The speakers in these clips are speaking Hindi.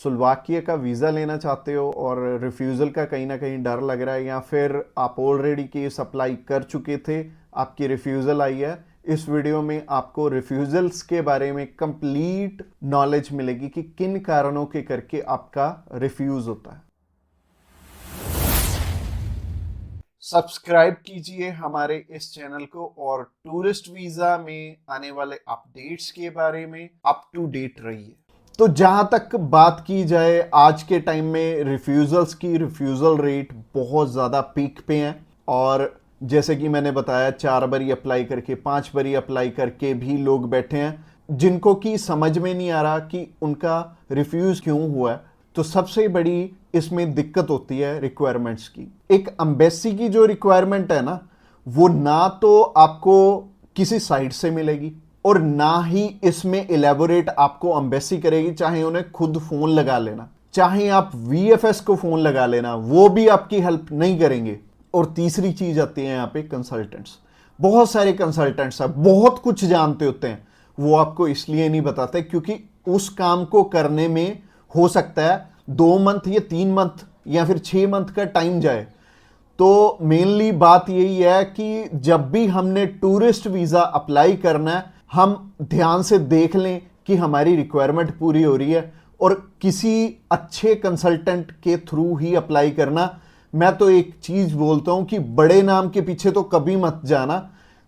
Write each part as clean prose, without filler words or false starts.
स्लोवाकिया का वीज़ा लेना चाहते हो और रिफ्यूज़ल का कहीं ना कहीं डर लग रहा है, या फिर आप ऑलरेडी केस अप्लाई कर चुके थे, आपकी रिफ्यूज़ल आई है, इस वीडियो में आपको रिफ्यूज़ल्स के बारे में कंप्लीट नॉलेज मिलेगी कि किन कारणों के करके आपका रिफ्यूज़ होता है। सब्सक्राइब कीजिए हमारे इस चैनल को और टूरिस्ट वीज़ा में आने वाले अपडेट्स के बारे में अप टू डेट रहिए। तो जहां तक बात की जाए आज के टाइम में रिफ्यूज़ल्स की, रिफ्यूज़ल रेट बहुत ज़्यादा पीक पे हैं और जैसे कि मैंने बताया 4 बारी अप्लाई करके 5 बारी अप्लाई करके भी लोग बैठे हैं जिनको कि समझ में नहीं आ रहा कि उनका रिफ्यूज़ क्यों हुआ है। तो सबसे बड़ी इसमें दिक्कत होती है रिक्वायरमेंट्स की। एक एम्बेसी की जो रिक्वायरमेंट है ना, वो ना तो आपको किसी साइट से मिलेगी और ना ही इसमें इलेबोरेट आपको एम्बेसी करेगी, चाहे उन्हें खुद फोन लगा लेना, चाहे आप वीएफएस को फोन लगा लेना, वो भी आपकी हेल्प नहीं करेंगे। और तीसरी चीज आती है यहाँ पे कंसल्टेंट्स। बहुत सारे कंसल्टेंट्स हैं, बहुत कुछ जानते होते हैं, वो आपको इसलिए नहीं बताते क्योंकि उस काम को करने में हो सकता है 2 मंथ या 3 मंथ या फिर 6 मंथ का टाइम जाए। तो मेनली बात यही है कि जब भी हमने टूरिस्ट वीज़ा अप्लाई करना है, हम ध्यान से देख लें कि हमारी रिक्वायरमेंट पूरी हो रही है और किसी अच्छे कंसल्टेंट के थ्रू ही अप्लाई करना। मैं तो एक चीज़ बोलता हूं कि बड़े नाम के पीछे तो कभी मत जाना।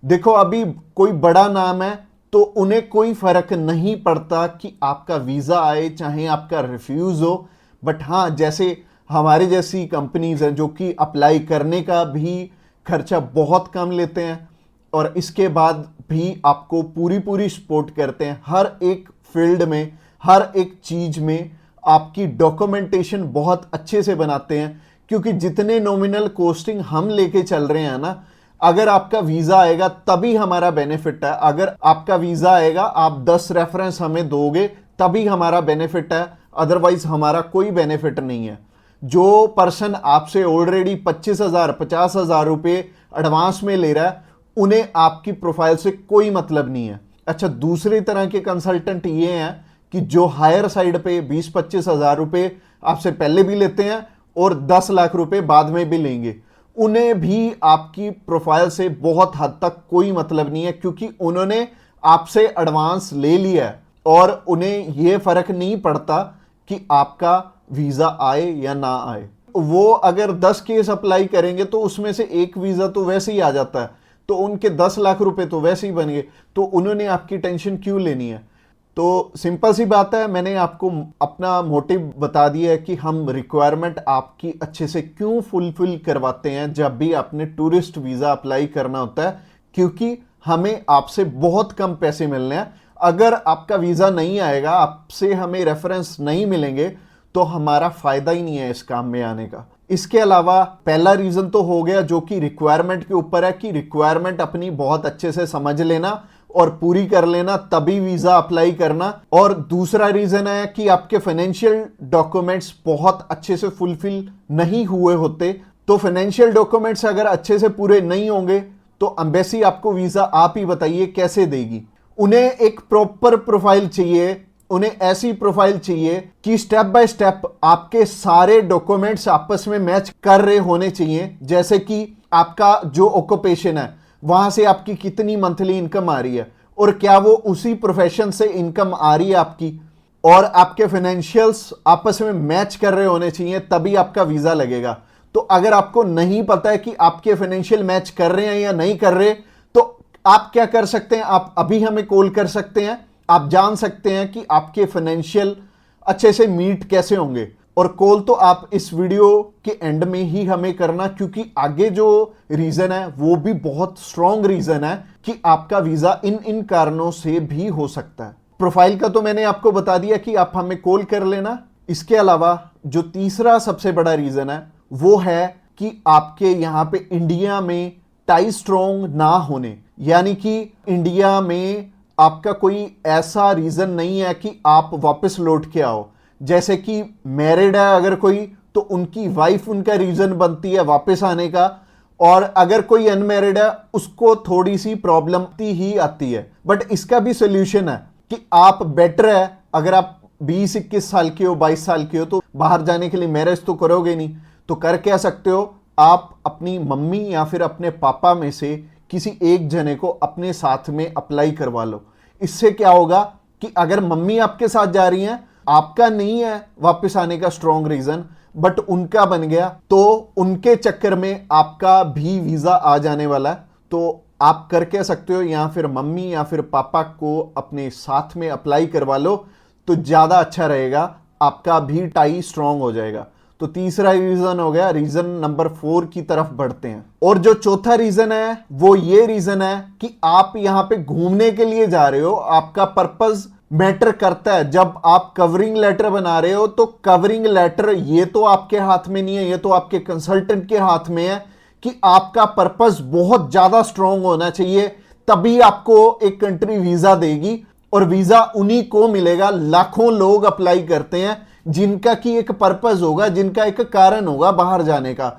देखो अभी कोई बड़ा नाम है तो उन्हें कोई फर्क नहीं पड़ता कि आपका वीज़ा आए चाहे आपका रिफ्यूज़ हो। बट हाँ, जैसे हमारे जैसी कंपनीज हैं जो कि अप्लाई करने का भी खर्चा बहुत कम लेते हैं और इसके बाद भी आपको पूरी पूरी सपोर्ट करते हैं हर एक फील्ड में, हर एक चीज में आपकी डॉक्यूमेंटेशन बहुत अच्छे से बनाते हैं। क्योंकि जितने नॉमिनल कॉस्टिंग हम लेके चल रहे हैं ना, अगर आपका वीजा आएगा तभी हमारा बेनिफिट है। अगर आपका वीजा आएगा, आप 10 रेफरेंस हमें दोगे तभी हमारा बेनिफिट है, अदरवाइज हमारा कोई बेनिफिट नहीं है। जो पर्सन आपसे ऑलरेडी 25,000 50,000 रुपए एडवांस में ले रहा है, उन्हें आपकी प्रोफाइल से कोई मतलब नहीं है। अच्छा, दूसरी तरह के कंसल्टेंट ये हैं कि जो हायर साइड पे 20-25 हजार रुपए आपसे पहले भी लेते हैं और 10 लाख रुपए बाद में भी लेंगे। उन्हें भी आपकी प्रोफाइल से बहुत हद तक कोई मतलब नहीं है क्योंकि उन्होंने आपसे एडवांस ले लिया है और उन्हें यह फर्क नहीं पड़ता कि आपका वीजा आए या ना आए। वो अगर 10 केस अप्लाई करेंगे तो उसमें से एक वीजा तो वैसे ही आ जाता है, तो उनके 10 लाख रुपए तो वैसे ही बन गए। तो उन्होंने आपकी टेंशन क्यों लेनी है? तो सिंपल सी बात है, मैंने आपको अपना मोटिव बता दिया है कि हम रिक्वायरमेंट आपकी अच्छे से क्यों फुलफिल करवाते हैं जब भी आपने टूरिस्ट वीजा अप्लाई करना होता है। क्योंकि हमें आपसे बहुत कम पैसे मिलने हैं। अगर आपका वीजा नहीं आएगा, आपसे हमें रेफरेंस नहीं मिलेंगे, तो हमारा फायदा ही नहीं है इस काम में आने का। इसके अलावा पहला रीजन तो हो गया जो कि रिक्वायरमेंट के ऊपर है कि रिक्वायरमेंट अपनी बहुत अच्छे से समझ लेना और पूरी कर लेना, तभी वीजा अप्लाई करना। और दूसरा रीजन है कि आपके फाइनेंशियल डॉक्यूमेंट्स बहुत अच्छे से फुलफिल नहीं हुए होते। तो फाइनेंशियल डॉक्यूमेंट्स अगर अच्छे से पूरे नहीं होंगे तो एम्बेसी आपको वीजा, आप ही बताइए, कैसे देगी? उन्हें एक प्रॉपर प्रोफाइल चाहिए, उन्हें ऐसी प्रोफाइल चाहिए कि स्टेप बाय स्टेप आपके सारे डॉक्यूमेंट्स आपस में मैच कर रहे होने चाहिए। जैसे कि आपका जो ऑक्यूपेशन है, वहां से आपकी कितनी मंथली इनकम आ रही है और क्या वो उसी प्रोफेशन से इनकम आ रही है आपकी, और आपके फाइनेंशियल्स आपस में मैच कर रहे होने चाहिए, तभी आपका वीजा लगेगा। तो अगर आपको नहीं पता है कि आपके फाइनेंशियल मैच कर रहे हैं या नहीं कर रहे, तो आप क्या कर सकते हैं? आप अभी हमें कॉल कर सकते हैं, आप जान सकते हैं कि आपके फाइनेंशियल अच्छे से मीट कैसे होंगे। और कॉल तो आप इस वीडियो के एंड में ही हमें करना, क्योंकि आगे जो रीजन है वो भी बहुत स्ट्रॉन्ग रीजन है कि आपका वीजा इन इन कारणों से भी हो सकता है। प्रोफाइल का तो मैंने आपको बता दिया कि आप हमें कॉल कर लेना। इसके अलावा जो तीसरा सबसे बड़ा रीजन है वो है कि आपके यहां पे इंडिया में टाई स्ट्रॉन्ग ना होने, यानी कि इंडिया में आपका कोई ऐसा रीजन नहीं है कि आप वापस लौट के आओ। जैसे कि मैरिड है अगर कोई, तो उनकी वाइफ उनका रीजन बनती है वापस आने का, और अगर कोई अनमैरिड है उसको थोड़ी सी प्रॉब्लम ही आती है। बट इसका भी सोल्यूशन है कि आप बेटर है, अगर आप 20-21 साल के हो, 22 साल के हो, तो बाहर जाने के लिए मैरिज तो करोगे नहीं। तो कर क्या सकते हो, आप अपनी मम्मी या फिर अपने पापा में से किसी एक जने को अपने साथ में अप्लाई करवा लो। इससे क्या होगा कि अगर मम्मी आपके साथ जा रही हैं, आपका नहीं है वापस आने का स्ट्रॉन्ग रीजन, बट उनका बन गया, तो उनके चक्कर में आपका भी वीजा आ जाने वाला है। तो आप कर कह सकते हो, या फिर मम्मी या फिर पापा को अपने साथ में अप्लाई करवा लो, तो ज्यादा अच्छा रहेगा, आपका भी टाई स्ट्रॉन्ग हो जाएगा। तो तीसरा रीजन हो गया। रीजन नंबर 4 की तरफ बढ़ते हैं। और जो चौथा रीजन है वो ये रीजन है कि आप यहां पे घूमने के लिए जा रहे हो, आपका पर्पस मैटर करता है। जब आप कवरिंग लेटर बना रहे हो, तो कवरिंग लेटर ये तो आपके हाथ में नहीं है, ये तो आपके कंसल्टेंट के हाथ में है कि आपका पर्पस बहुत ज्यादा स्ट्रांग होना चाहिए, तभी आपको एक कंट्री वीजा देगी। और वीजा उन्हीं को मिलेगा, लाखों लोग अप्लाई करते हैं जिनका की एक पर्पस होगा, जिनका एक कारण होगा बाहर जाने का।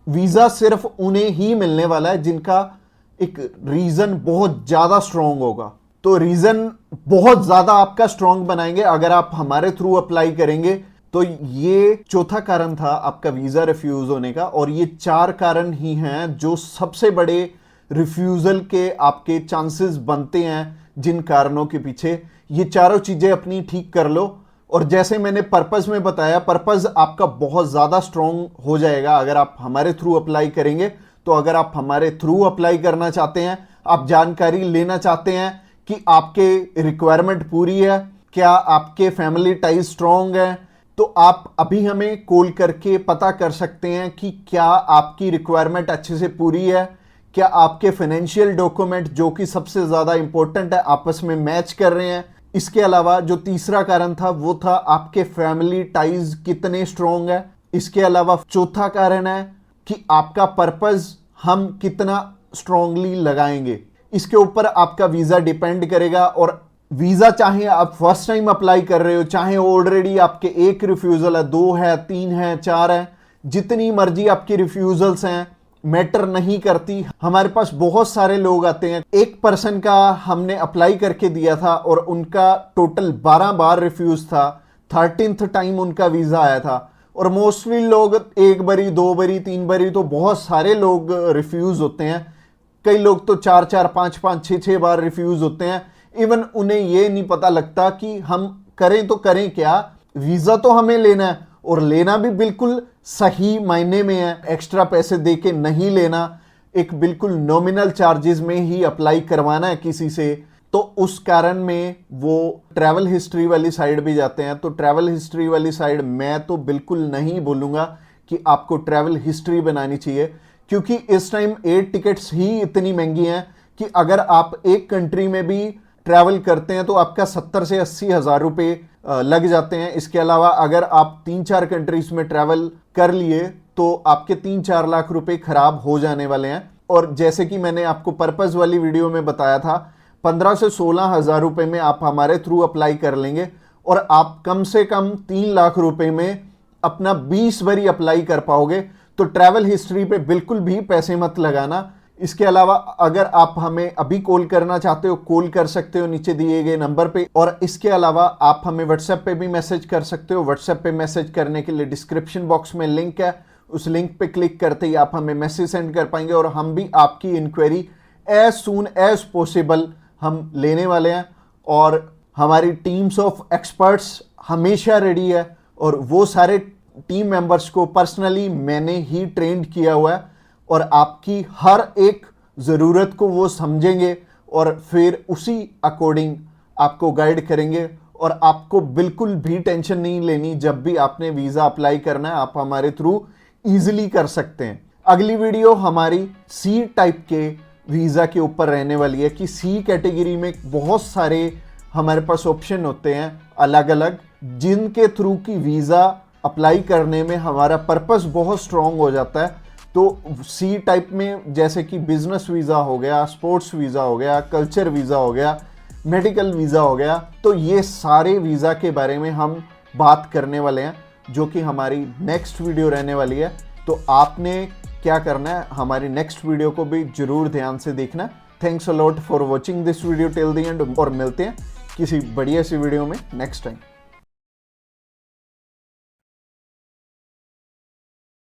वीजा सिर्फ उन्हें ही मिलने वाला है जिनका एक रीजन बहुत ज्यादा स्ट्रांग होगा। तो रीजन बहुत ज्यादा आपका स्ट्रांग बनाएंगे अगर आप हमारे थ्रू अप्लाई करेंगे। तो ये चौथा कारण था आपका वीजा रिफ्यूज होने का। और ये 4 कारण ही हैं जो सबसे बड़े रिफ्यूजल के आपके चांसेस बनते हैं। जिन कारणों के पीछे, ये चारों चीजें अपनी ठीक कर लो। और जैसे मैंने पर्पस में बताया, पर्पस आपका बहुत ज्यादा स्ट्रांग हो जाएगा अगर आप हमारे थ्रू अप्लाई करेंगे। तो अगर आप हमारे थ्रू अप्लाई करना चाहते हैं, आप जानकारी लेना चाहते हैं कि आपके रिक्वायरमेंट पूरी है, क्या आपके फैमिली टाइज स्ट्रांग है, तो आप अभी हमें कॉल करके पता कर सकते हैं कि क्या आपकी रिक्वायरमेंट अच्छे से पूरी है, क्या आपके फाइनेंशियल डॉक्यूमेंट जो कि सबसे ज्यादा इंपॉर्टेंट है आपस में मैच कर रहे हैं। इसके अलावा जो तीसरा कारण था वो था आपके फैमिली टाइज कितने स्ट्रांग है। इसके अलावा चौथा कारण है कि आपका पर्पस हम कितना स्ट्रांगली लगाएंगे। इसके ऊपर आपका वीजा डिपेंड करेगा। और वीजा चाहे आप फर्स्ट टाइम अप्लाई कर रहे हो, चाहे ऑलरेडी आपके एक रिफ्यूजल है, 2 है, 3 है, 4 है, जितनी मर्जी आपकी रिफ्यूजल्स हैं, मैटर नहीं करती। हमारे पास बहुत सारे लोग आते हैं, एक पर्सन का हमने अप्लाई करके दिया था और उनका टोटल 12 बार रिफ्यूज था, 13th टाइम उनका वीजा आया था। और मोस्टली लोग 1 बारी, 2 बारी, 3 बारी, तो बहुत सारे लोग रिफ्यूज होते हैं। कई लोग तो 4-4, 5-5, 6-6 बार रिफ्यूज होते हैं। इवन उन्हें यह नहीं पता लगता कि हम करें तो करें क्या। वीजा तो हमें लेना है, और लेना भी बिल्कुल सही मायने में है, एक्स्ट्रा पैसे देके नहीं लेना, एक बिल्कुल नॉमिनल चार्जेस में ही अप्लाई करवाना है किसी से। तो उस कारण में वो ट्रैवल हिस्ट्री वाली साइड भी जाते हैं। तो ट्रैवल हिस्ट्री वाली साइड मैं तो बिल्कुल नहीं बोलूंगा कि आपको ट्रैवल हिस्ट्री बनानी चाहिए, क्योंकि इस टाइम एयर टिकट्स ही इतनी महंगी हैं कि अगर आप एक कंट्री में भी ट्रैवल करते हैं तो आपका 70 से 80 हज़ार रुपये लग जाते हैं। इसके अलावा अगर आप 3-4 कंट्रीज में ट्रैवल कर लिए तो आपके 3-4 लाख रुपए खराब हो जाने वाले हैं। और जैसे कि मैंने आपको पर्पस वाली वीडियो में बताया था, 15 से 16 हज़ार रुपये में आप हमारे थ्रू अप्लाई कर लेंगे और आप कम से कम 3 लाख रुपए में अपना 20 बारी अप्लाई कर पाओगे। तो ट्रैवल हिस्ट्री पे बिल्कुल भी पैसे मत लगाना। इसके अलावा अगर आप हमें अभी कॉल करना चाहते हो, कॉल कर सकते हो नीचे दिए गए नंबर पे। और इसके अलावा आप हमें व्हाट्सएप पे भी मैसेज कर सकते हो। व्हाट्सएप पे मैसेज करने के लिए डिस्क्रिप्शन बॉक्स में लिंक है, उस लिंक पे क्लिक करते ही आप हमें मैसेज सेंड कर पाएंगे और हम भी आपकी inquiry as soon as possible हम लेने वाले हैं। और हमारी टीम्स ऑफ एक्सपर्ट्स हमेशा रेडी है और वो सारे टीम मेंबर्स को पर्सनली मैंने ही ट्रेंड किया हुआ है और आपकी हर एक ज़रूरत को वो समझेंगे और फिर उसी अकॉर्डिंग आपको गाइड करेंगे। और आपको बिल्कुल भी टेंशन नहीं लेनी, जब भी आपने वीज़ा अप्लाई करना है आप हमारे थ्रू ईजिली कर सकते हैं। अगली वीडियो हमारी सी टाइप के वीज़ा के ऊपर रहने वाली है कि सी कैटेगरी में बहुत सारे हमारे पास ऑप्शन होते हैं अलग अलग, जिनके थ्रू की वीज़ा अप्लाई करने में हमारा पर्पस बहुत स्ट्रॉन्ग हो जाता है। तो सी टाइप में जैसे कि बिजनेस वीज़ा हो गया, स्पोर्ट्स वीज़ा हो गया, कल्चर वीज़ा हो गया, मेडिकल वीज़ा हो गया, तो ये सारे वीज़ा के बारे में हम बात करने वाले हैं, जो कि हमारी नेक्स्ट वीडियो रहने वाली है। तो आपने क्या करना है, हमारी नेक्स्ट वीडियो को भी जरूर ध्यान से देखना। Thanks a lot for watching this video till the end, और मिलते हैं किसी बढ़िया सी वीडियो में नेक्स्ट टाइम।